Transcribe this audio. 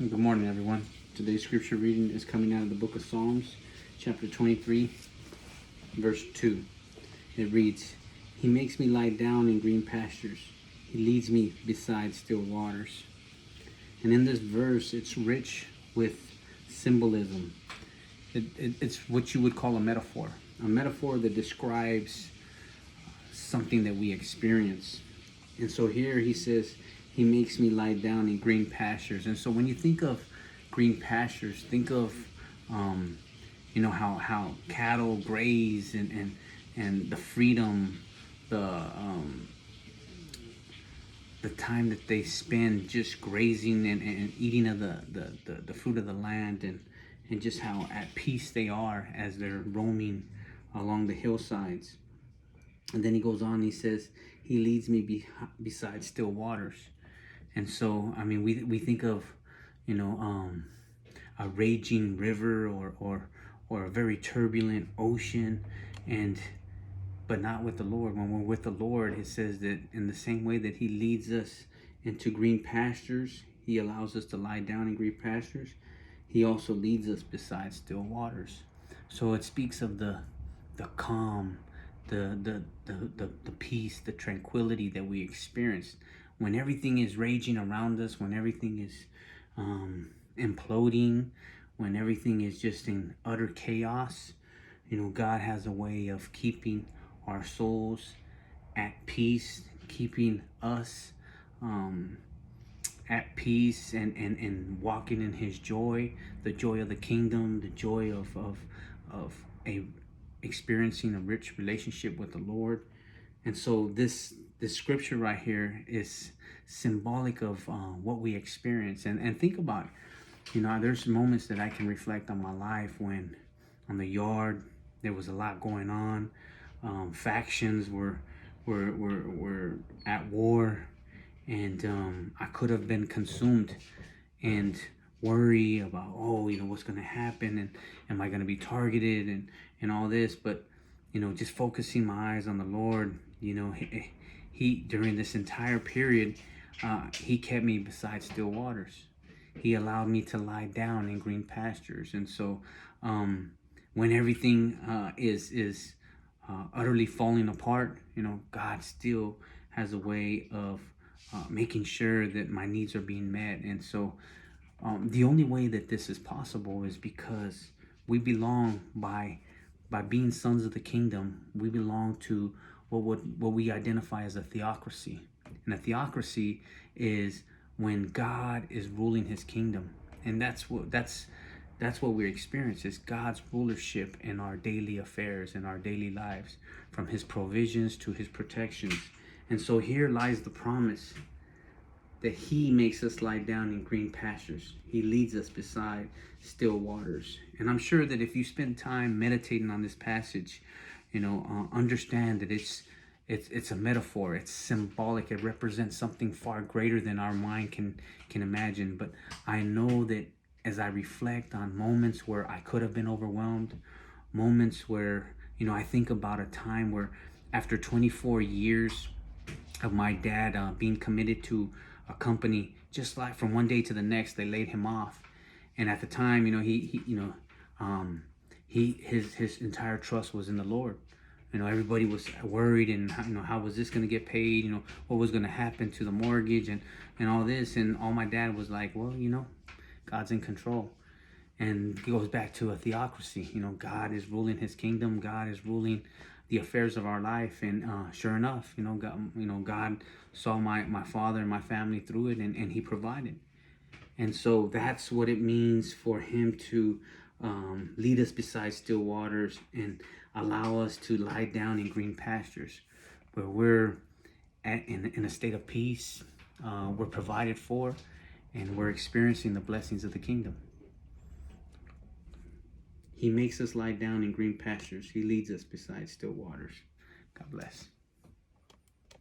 Good morning, everyone. Today's scripture reading is coming out of the book of Psalms, chapter 23, verse 2. It reads, "He makes me lie down in green pastures. He leads me beside still waters." And in this verse, it's rich with symbolism. It's what you would call a metaphor that describes something that we experience. And so here he says, he makes me lie down in green pastures. And so when you think of green pastures, think of how cattle graze and the freedom, the time that they spend just grazing and eating of the fruit of the land, and just how at peace they are as they're roaming along the hillsides. And then he goes on, he says, he leads me beside still waters. And so, I mean, we think of, a raging river or a very turbulent ocean, but not with the Lord. When we're with the Lord, it says that in the same way that he leads us into green pastures, he allows us to lie down in green pastures, he also leads us beside still waters. So it speaks of the calm, the peace, the tranquility that we experience when everything is raging around us, when everything is imploding, when everything is just in utter chaos. God has a way of keeping our souls at peace, keeping us at peace and walking in his joy, the joy of the kingdom, the joy of experiencing a rich relationship with the Lord. And so this scripture right here is symbolic of what we experience. And think about, there's moments that I can reflect on my life when on the yard there was a lot going on. Factions were at war, and I could have been consumed and worry about, what's going to happen, and am I going to be targeted, and all this. But just focusing my eyes on the Lord, he during this entire period, he kept me beside still waters. He allowed me to lie down in green pastures. And so when everything is utterly falling apart, God still has a way of making sure that my needs are being met. And so the only way that this is possible is because we belong by being sons of the kingdom. We belong to what we identify as a theocracy. And a theocracy is when God is ruling his kingdom. And that's what we experience, is God's rulership in our daily affairs, in our daily lives, from his provisions to his protections. And so here lies the promise that he makes us lie down in green pastures. He leads us beside still waters. And I'm sure that if you spend time meditating on this passage, understand that it's a metaphor. It's symbolic. It represents something far greater than our mind can imagine. But I know that as I reflect on moments where I could have been overwhelmed, moments where, I think about a time where after 24 years of my dad being committed to a company, just like from one day to the next, they laid him off. And at the time, his entire trust was in the Lord. Everybody was worried, and how was this going to get paid? What was going to happen to the mortgage and all this? And all my dad was like, well, God's in control. And it goes back to a theocracy. God is ruling his kingdom. God is ruling the affairs of our life. And sure enough, God saw my father and my family through it, and he provided. And so that's what it means for him to lead us beside still waters and allow us to lie down in green pastures, where we're in a state of peace, we're provided for, and we're experiencing the blessings of the kingdom. He makes us lie down in green pastures. He leads us beside still waters. God bless.